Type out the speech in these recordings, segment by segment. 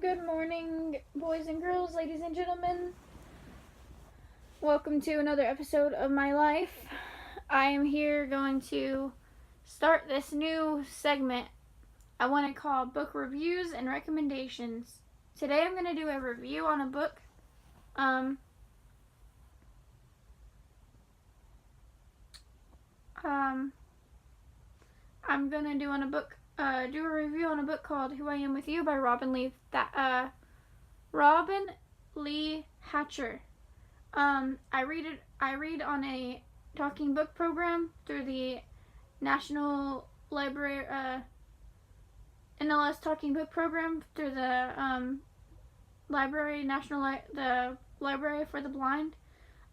Good morning, boys and girls, ladies and gentlemen. Welcome to another episode of my life. I am here going to start this new segment I want to call Book Reviews and Recommendations. Today I'm going to do a review on a book. I'm going to do a review on a book called Who I Am With You by Robin Lee Hatcher. I read on a talking book program through the National Library, NLS Talking Book Program through the the Library for the Blind.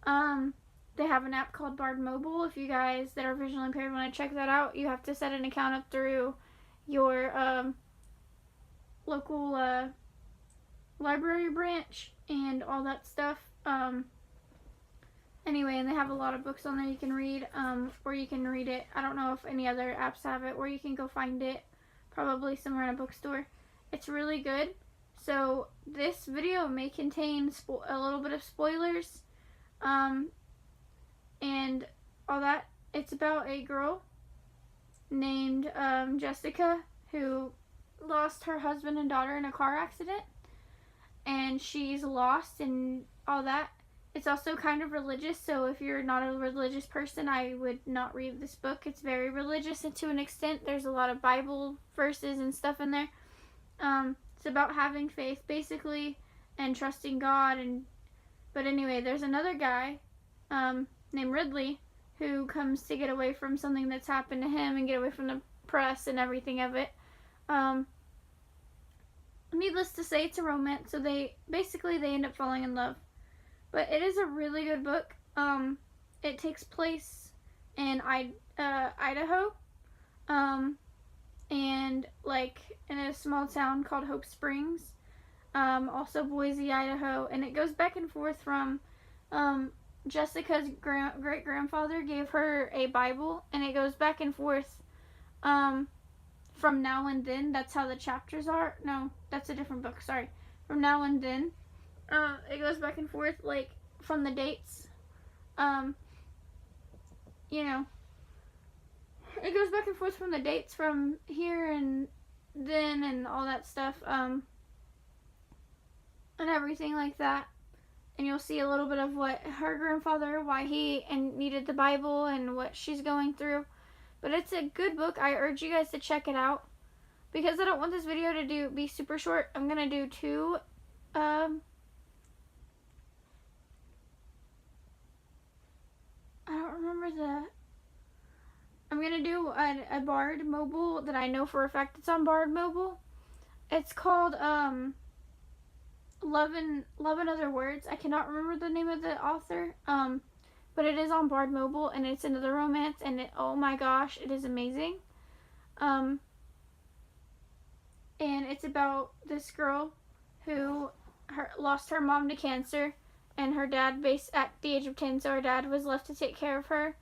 They have an app called Bard Mobile. If you guys that are visually impaired want to check that out, you have to set an account up through your local library branch and all that stuff. Anyway, and they have a lot of books on there you can read, or you can read it. I don't know if any other apps have it, or you can go find it, probably somewhere in a bookstore. It's really good. So this video may contain a little bit of spoilers, and all that. It's about a girl named Jessica who lost her husband and daughter in a car accident, and she's lost and all that. It's also kind of religious, so if you're not a religious person, I would not read this book. It's very religious, and to an extent, there's a lot of Bible verses and stuff in there. It's about having faith, basically, and trusting God. But anyway, there's another guy named Ridley who comes to get away from something that's happened to him and get away from the press and everything of it. Needless to say, it's a romance, so they end up falling in love. But it is a really good book. It takes place in Idaho, and like in a small town called Hope Springs, also Boise, Idaho, and it goes back and forth from Jessica's great grandfather gave her a Bible, and it goes back and forth from Now and Then. That's how the chapters are. No, that's a different book. Sorry, From Now and Then. It goes back and forth, like, from the dates. It goes back and forth from the dates from here and then and all that stuff, and everything like that. And you'll see a little bit of what her grandfather, why he needed the Bible and what she's going through. But it's a good book. I urge you guys to check it out. Because I don't want this video to be super short, I'm going to do two, I'm going to do a Bard Mobile that I know for a fact it's on Bard Mobile. It's called, Love and Other Words. I cannot remember the name of the author, but it is on Bard Mobile, and it's another romance, and oh my gosh, it is amazing. And it's about this girl who lost her mom to cancer, and her dad, at the age of 10, so her dad was left to take care of her.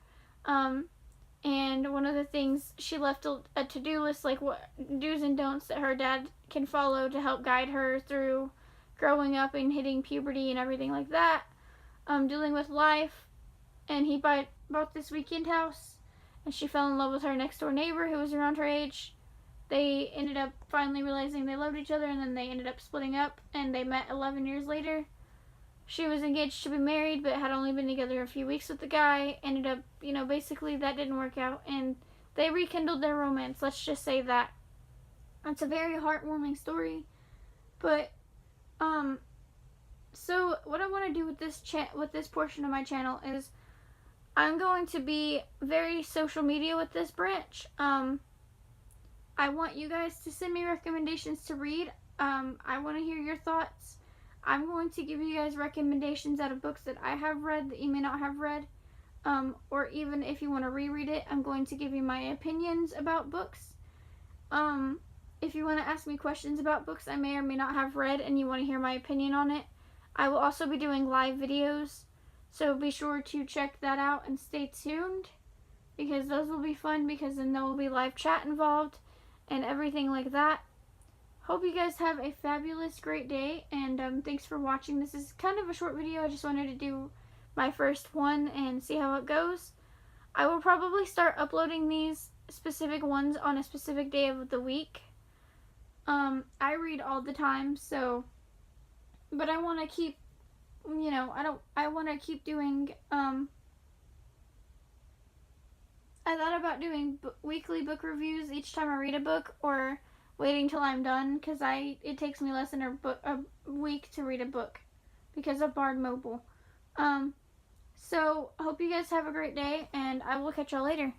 And one of the things, she left a to-do list, like what do's and don'ts that her dad can follow to help guide her through growing up and hitting puberty and everything like that, dealing with life. And he bought this weekend house, and she fell in love with her next door neighbor who was around her age. They ended up finally realizing they loved each other, and then they ended up splitting up, and they met 11 years later. She was engaged to be married, but had only been together a few weeks with the guy. Ended up, basically that didn't work out, and they rekindled their romance. Let's just say that. It's a very heartwarming story, but so what I want to do with this portion of my channel is I'm going to be very social media with this branch. I want you guys to send me recommendations to read. I want to hear your thoughts. I'm going to give you guys recommendations out of books that I have read that you may not have read, or even if you want to reread it, I'm going to give you my opinions about books. If you want to ask me questions about books I may or may not have read and you want to hear my opinion on it, I will also be doing live videos, so be sure to check that out and stay tuned, because those will be fun, because then there will be live chat involved and everything like that. hope you guys have a fabulous, great day, and thanks for watching. This is kind of a short video. I just wanted to do my first one and see how it goes. I will probably start uploading these specific ones on a specific day of the week. I read all the time, so, but I want to keep, I want to keep doing, I thought about doing weekly book reviews each time I read a book, or waiting till I'm done, because it takes me less than a week to read a book because of Bard Mobile. So, hope you guys have a great day, and I will catch y'all later.